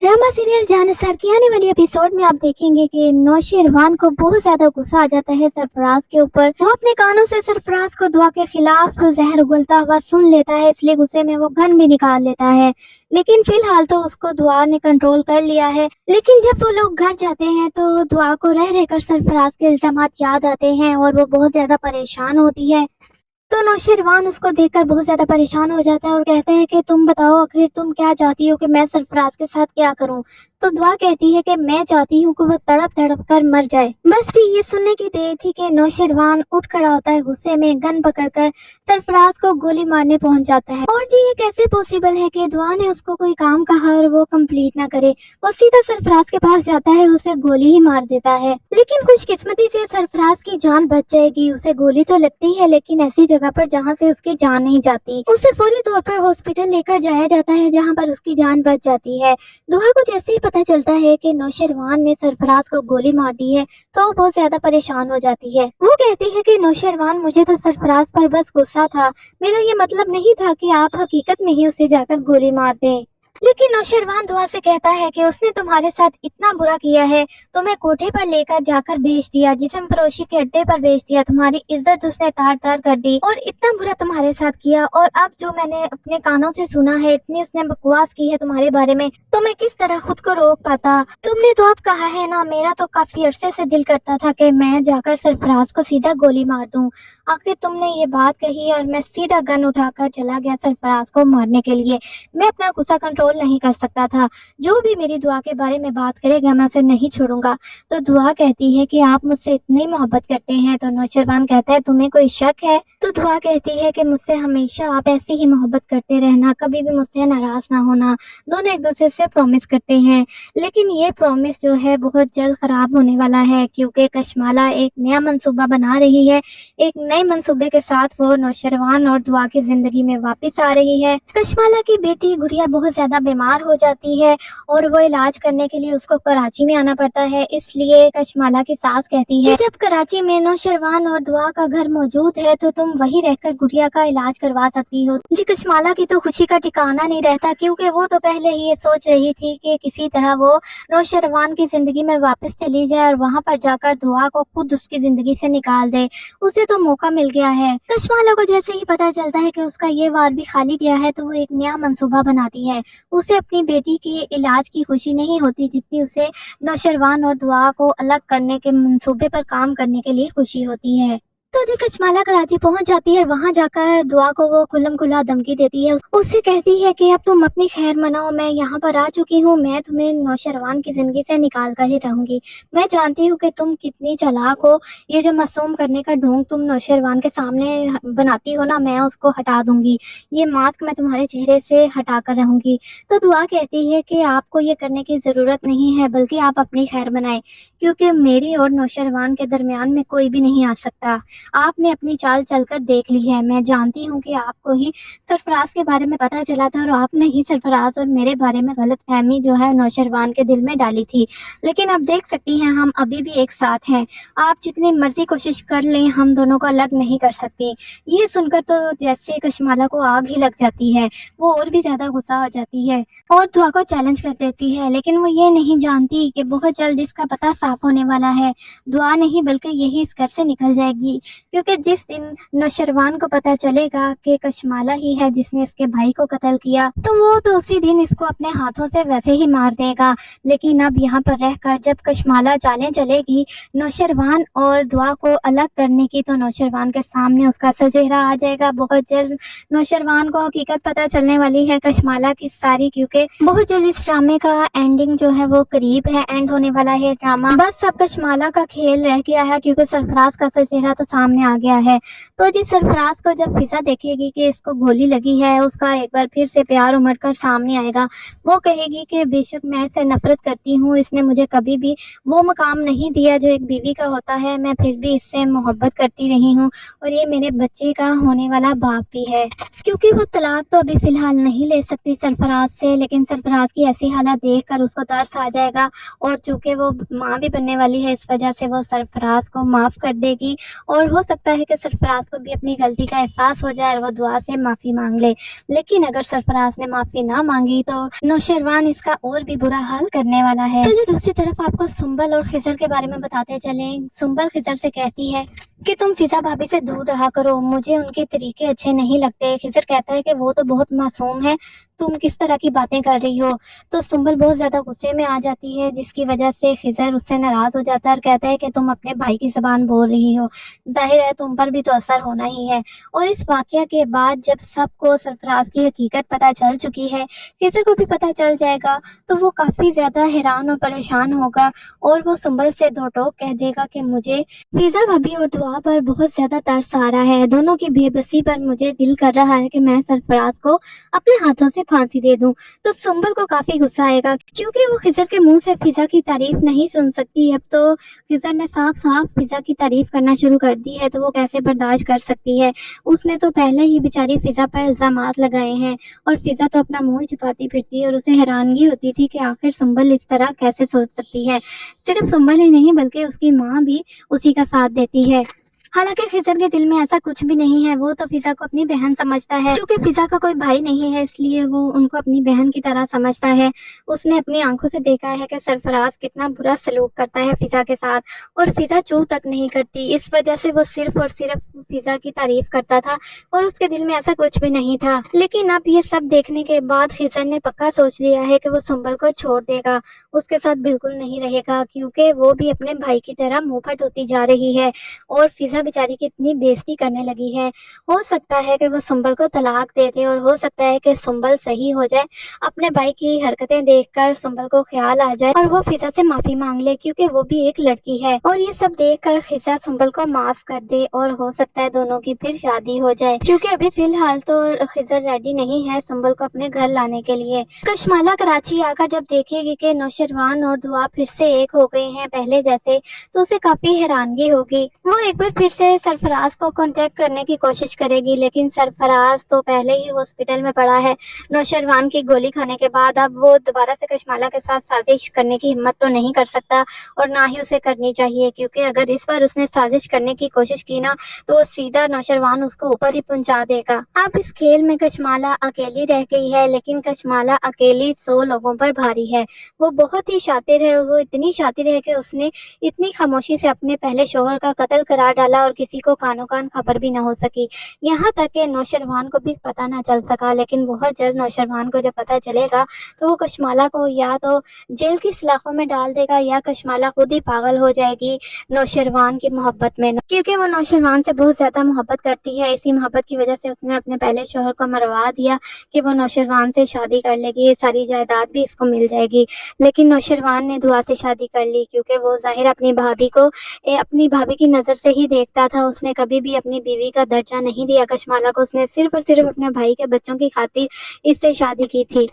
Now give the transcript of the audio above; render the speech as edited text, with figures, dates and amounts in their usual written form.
Drama serial जान sir की आने वाली एपिसोड में आप देखेंगे कि नौशेरवान को बहुत ज्यादा गुस्सा आ जाता है सरफराज के ऊपर। वो अपने कानों से सरफराज को दुआ के खिलाफ जहर उगलता हुआ सुन लेता है, इसलिए गुस्से में वो गन भी निकाल लेता है। लेकिन फिलहाल तो उसको दुआ ने कंट्रोल कर लिया है। लेकिन जब वो लोग घर जाते हैं तो दुआ को रह रहकर सरफराज के इल्जामात याद आते हैं और वो बहुत ज्यादा परेशान होती है। तो नौशेरवान उसको देखकर बहुत ज्यादा परेशान हो जाता है और कहते हैं कि तुम बताओ आखिर तुम क्या चाहती हो कि मैं सरफराज के साथ क्या करूं। तो दुआ कहती है कि मैं चाहती हूँ कि वो तड़प तड़प कर मर जाए। बस थी ये सुनने की देर थी कि नौशेरवान उठ खड़ा होता है, गुस्से में गन पकड़कर सरफराज को गोली मारने पहुंच जाता है। और जी ये कैसे पॉसिबल है कि दुआ ने उसको कोई काम कहा और वो कंप्लीट ना करे। वो सीधा सरफराज के पास जाता है, उसे गोली ही मार देता है। लेकिन खुशकिस्मती से सरफराज की जान बच जाएगी। उसे गोली तो लगती है लेकिन ऐसी जगह पर जहाँ से उसकी जान नहीं जाती। उसे फौरी तौर पर हॉस्पिटल लेकर जाया जाता है जहाँ पर उसकी जान बच जाती है। दुआ को जैसे ही पता चलता है कि नौशेरवान ने सरफराज को गोली मार दी है तो वो बहुत ज्यादा परेशान हो जाती है। वो कहती है कि नौशेरवान मुझे तो सरफराज पर बस गुस्सा था, मेरा ये मतलब नहीं था कि आप हकीकत में ही उसे जाकर गोली मार दें। लेकिन नौशेरवान दुआ से कहता है कि उसने तुम्हारे साथ इतना बुरा किया है, तुम्हें कोठे पर लेकर जाकर बेच दिया, जिस्म फरोशी के अड्डे पर बेच दिया, तुम्हारी इज्जत उसने तार तार कर दी और इतना बुरा तुम्हारे साथ किया। और अब जो मैंने अपने कानों से सुना है, इतनी उसने बकवास की है तुम्हारे बारे में, तो मैं किस तरह खुद को रोक पाता। तुमने तो अब कहा है ना, मेरा तो काफी अरसे से दिल करता था कि मैं जाकर सरफराज को सीधा गोली मार दूं। आखिर तुमने ये बात कही और मैं सीधा गन उठाकर चला गया सरफराज को मारने के लिए। मैं अपना गुस्सा कंट्रोल नहीं कर सकता था। जो भी मेरी दुआ के बारे में बात करेगा मैं उसे नहीं छोड़ूंगा। तो दुआ कहती है कि आप मुझसे इतनी मोहब्बत करते हैं। तो नौशेरवान कहता है तुम्हें कोई शक है। तो दुआ कहती है कि मुझसे हमेशा आप ऐसी ही मोहब्बत करते रहना, कभी भी मुझसे नाराज ना होना। दोनों एक दूसरे से प्रॉमिस करते हैं। लेकिन ये प्रॉमिस जो है बहुत जल्द खराब होने वाला है, क्योंकि कशमाला एक नया मंसूबा बना रही है। एक नए मंसूबे के साथ वो नौशेरवान और दुआ की जिंदगी में वापस आ रही है। कशमाला की बेटी गुड़िया बहुत ज्यादा बीमार हो जाती है और वो इलाज करने के लिए उसको कराची में आना पड़ता है। इसलिए कशमाला की सास कहती है जब कराची में नौशेरवान और दुआ का घर मौजूद है तो तुम वहीं रहकर गुड़िया का इलाज करवा सकती हो। जी कशमाला की तो खुशी का ठिकाना नहीं रहता, क्योंकि वो तो पहले ही ये सोच रही थी कि किसी तरह वो नौशेरवान की जिंदगी में वापस चली जाए और वहाँ पर जाकर दुआ को खुद उसकी जिंदगी से निकाल दे। उसे तो मौका मिल गया है। कशमाला को जैसे ही पता चलता है कि उसका ये वार भी खाली गया है तो वो एक नया मंसूबा बनाती है। उसे अपनी बेटी के इलाज की खुशी नहीं होती जितनी उसे नौशेरवान और दुआ को अलग करने के मंसूबे पर काम करने के लिए खुशी होती है। तो जब कशमाला कराची पहुंच जाती है, वहां जाकर दुआ को वो खुल्लम खुल्ला धमकी देती है। उससे कहती है कि अब तुम अपनी खैर मनाओ, मैं यहाँ पर आ चुकी हूँ, मैं तुम्हें नौशेरवान की जिंदगी से निकाल कर ही रहूंगी। मैं जानती हूँ कि तुम कितनी चालाक हो। ये जो मासूम करने का ढोंग तुम नौशेरवान के सामने बनाती हो ना, मैं उसको हटा दूंगी। ये मास्क मैं तुम्हारे चेहरे से हटा कर रहूंगी। तो दुआ कहती है कि आपको ये करने की जरूरत नहीं है, बल्कि आप अपनी खैर मनाएं, क्योंकि मेरी और नौशेरवान के दरमियान में कोई भी नहीं आ सकता। आपने अपनी चाल चलकर देख ली है। मैं जानती हूँ कि आपको ही सरफराज के बारे में पता चला था और आपने ही सरफराज और मेरे बारे में गलत फहमी जो है नौशेरवान के दिल में डाली थी। लेकिन अब देख सकती हैं हम अभी भी एक साथ हैं। आप जितनी मर्जी कोशिश कर लें, हम दोनों को अलग नहीं कर सकती। ये सुनकर तो जैसे कशमाला को आग ही लग जाती है। वो और भी ज्यादा गुस्सा हो जाती है और दुआ को चैलेंज कर देती है। लेकिन वो ये नहीं जानती कि बहुत जल्द इसका पता साफ होने वाला है। दुआ नहीं बल्कि यही इस घर से निकल जाएगी, क्योंकि जिस दिन नौशेरवान को पता चलेगा कि कशमाला ही है जिसने इसके भाई को कत्ल किया, तो वो तो उसी दिन इसको अपने हाथों से वैसे ही मार देगा। लेकिन अब यहाँ पर रहकर जब कशमाला चालें चलेगी नौशेरवान और दुआ को अलग करने की, तो नौशेरवान के सामने उसका असल चेहरा आ जाएगा। बहुत जल्द नौशेरवान को हकीकत पता चलने वाली है कशमाला की सारी, क्योंकि बहुत जल्द इस ड्रामे का एंडिंग जो है वो करीब है, एंड होने वाला है ड्रामा। बस अब कशमाला का खेल रह गया है, क्योंकि सरफराज का असल चेहरा तो सामने आ गया है। तो जी सरफराज को जब फिजा देखेगी कि इसको गोली लगी है, उसका एक बार फिर से प्यार उमड़ कर सामने आएगा। वो कहेगी कि बेशक मैं इससे नफरत करती हूँ, इसने मुझे कभी भी वो मकाम नहीं दिया जो एक बीवी का होता है, मैं फिर भी इससे मोहब्बत करती रही हूँ और ये मेरे बच्चे का होने वाला बाप भी है। क्योंकि वो तलाक तो अभी फिलहाल नहीं ले सकती सरफराज से, लेकिन सरफराज की ऐसी हालत देखकर उसको तरस आ जाएगा और चूंकि वो माँ भी बनने वाली है, इस वजह से वो सरफराज को माफ कर देगी और اور ہو سکتا ہے کہ سرفراز کو بھی اپنی غلطی کا احساس ہو جائے اور وہ دعا سے معافی مانگ لے، لیکن اگر سرفراز نے معافی نہ مانگی تو نوشیروان اس کا اور بھی برا حال کرنے والا ہے۔ تو دوسری طرف آپ کو سنبل اور خضر کے بارے میں بتاتے چلیں۔ سنبل خضر سے کہتی ہے کہ تم فضا بھابی سے دور رہا کرو، مجھے ان کے طریقے اچھے نہیں لگتے۔ خضر کہتا ہے کہ وہ تو بہت معصوم ہے، تم کس طرح کی باتیں کر رہی ہو؟ تو سنبل بہت زیادہ غصے میں آ جاتی ہے، جس کی وجہ سے خضر اس سے ناراض ہو جاتا ہے اور کہتا ہے کہ تم اپنے بھائی کی زبان بول رہی ہو، ظاہر ہے تم پر بھی تو اثر ہونا ہی ہے۔ اور اس واقعہ کے بعد جب سب کو سرفراز کی حقیقت پتہ چل چکی ہے، خضر کو بھی پتہ چل جائے گا، تو وہ کافی زیادہ حیران اور پریشان ہوگا اور وہ سنبل سے دو ٹوک کہہ دے گا کہ مجھے فضا بھابی اور دعا پر بہت زیادہ ترس آ رہا ہے، دونوں کی بے بسی پر مجھے دل کر رہا ہے کہ میں سرفراز کو اپنے ہاتھوں سے پھانسی دے دوں۔ تو سنبل کو کافی غصہ آئے گا کیونکہ وہ خضر کے منہ سے فضا کی تعریف نہیں سن سکتی۔ اب تو خضر نے صاف صاف فضا کی تعریف کرنا شروع کر دی ہے تو وہ کیسے برداشت کر سکتی ہے؟ اس نے تو پہلے ہی بیچاری فضا پر الزامات لگائے ہیں اور فضا تو اپنا منہ چھپاتی پھرتی ہے اور اسے حیرانگی ہوتی تھی کہ آخر سنبل اس طرح کیسے سوچ سکتی ہے۔ صرف سنبل ہی نہیں بلکہ اس کی ماں بھی اسی کا ساتھ دیتی ہے۔ حالانکہ خضر کے دل میں ایسا کچھ بھی نہیں ہے، وہ تو فضا کو اپنی بہن سمجھتا ہے، چونکہ فضا کا کوئی بھائی نہیں ہے اس لیے وہ ان کو اپنی بہن کی طرح سمجھتا ہے۔ اس نے اپنی آنکھوں سے دیکھا ہے کہ سرفراز کتنا برا سلوک کرتا ہے فضا کے ساتھ اور فضا چو تک نہیں کرتی، اس وجہ سے وہ صرف اور صرف فضا کی تعریف کرتا تھا اور اس کے دل میں ایسا کچھ بھی نہیں تھا۔ لیکن اب یہ سب دیکھنے کے بعد خضر نے پکا سوچ لیا ہے کہ وہ سنبل کو چھوڑ دے گا، اس کے ساتھ بالکل نہیں رہے گا، کیونکہ وہ بھی اپنے بھائی کی طرح منہ پھٹ ہوتی جا رہی ہے اور فضا بیچاری کی اتنی بےزتی کرنے لگی ہے۔ ہو سکتا ہے کہ وہ سنبل کو طلاق دے دے اور ہو سکتا ہے کہ سنبل صحیح ہو جائے، اپنے بھائی کی حرکتیں دیکھ کر سنبل کو خیال آ جائے اور وہ فضا سے معافی مانگ لے کیونکہ وہ بھی ایک لڑکی ہے، اور یہ سب دیکھ کر خضر سنبل کو معاف کر دے اور ہو سکتا ہے دونوں کی پھر شادی ہو جائے، کیونکہ ابھی فی الحال تو خضر ریڈی نہیں ہے سنبل کو اپنے گھر لانے کے لیے۔ کشمالہ کراچی آ کر جب دیکھے گی کہ نوشیروان اور دعا پھر سے ایک ہو گئے ہیں پہلے جیسے، تو اسے کافی حیرانگی ہوگی۔ وہ ایک بار پھر سے سرفراز کو کانٹیکٹ کرنے کی کوشش کرے گی، لیکن سرفراز تو پہلے ہی ہاسپٹل میں پڑا ہے نوشیروان کی گولی کھانے کے بعد۔ اب وہ دوبارہ سے کشمالہ کے ساتھ سازش کرنے کی ہمت تو نہیں کر سکتا اور نہ ہی اسے کرنی چاہیے، کیونکہ اگر اس بار اس نے سازش کرنے کی کوشش کی نا تو وہ سیدھا نوشیروان اس کو اوپر ہی پہنچا دے گا۔ اب اس کھیل میں کشمالہ اکیلی رہ گئی ہے، لیکن کشمالہ اکیلی 100 لوگوں پر بھاری ہے۔ وہ بہت ہی شاطر ہے، وہ اتنی شاطر ہے کہ اس نے اتنی خاموشی سے اپنے پہلے شوہر کا قتل کرا ڈالا اور کسی کو کانوں کان خبر بھی نہ ہو سکی، یہاں تک کہ نوشیروان کو بھی پتہ نہ چل سکا۔ لیکن بہت جلد نوشیروان کو جب پتہ چلے گا تو وہ کشمالہ کو یا تو جیل کی سلاخوں میں ڈال دے گا یا کشمالہ خود ہی پاگل ہو جائے گی نوشیروان کی محبت میں، کیونکہ وہ نوشیروان سے بہت زیادہ محبت کرتی ہے۔ اسی محبت کی وجہ سے اس نے اپنے پہلے شوہر کو مروا دیا کہ وہ نوشیروان سے شادی کر لے گی، ساری جائیداد بھی اس کو مل جائے گی۔ لیکن نوشیروان نے دعا سے شادی کر لی کیونکہ وہ ظاہر اپنی بھابھی کی نظر سے ہی دیکھتا تھا، اس نے کبھی بھی اپنی بیوی کا درجہ نہیں دیا کشمالہ کو، اس نے صرف اور صرف اپنے بھائی کے بچوں کی خاطر اس سے شادی کی تھی۔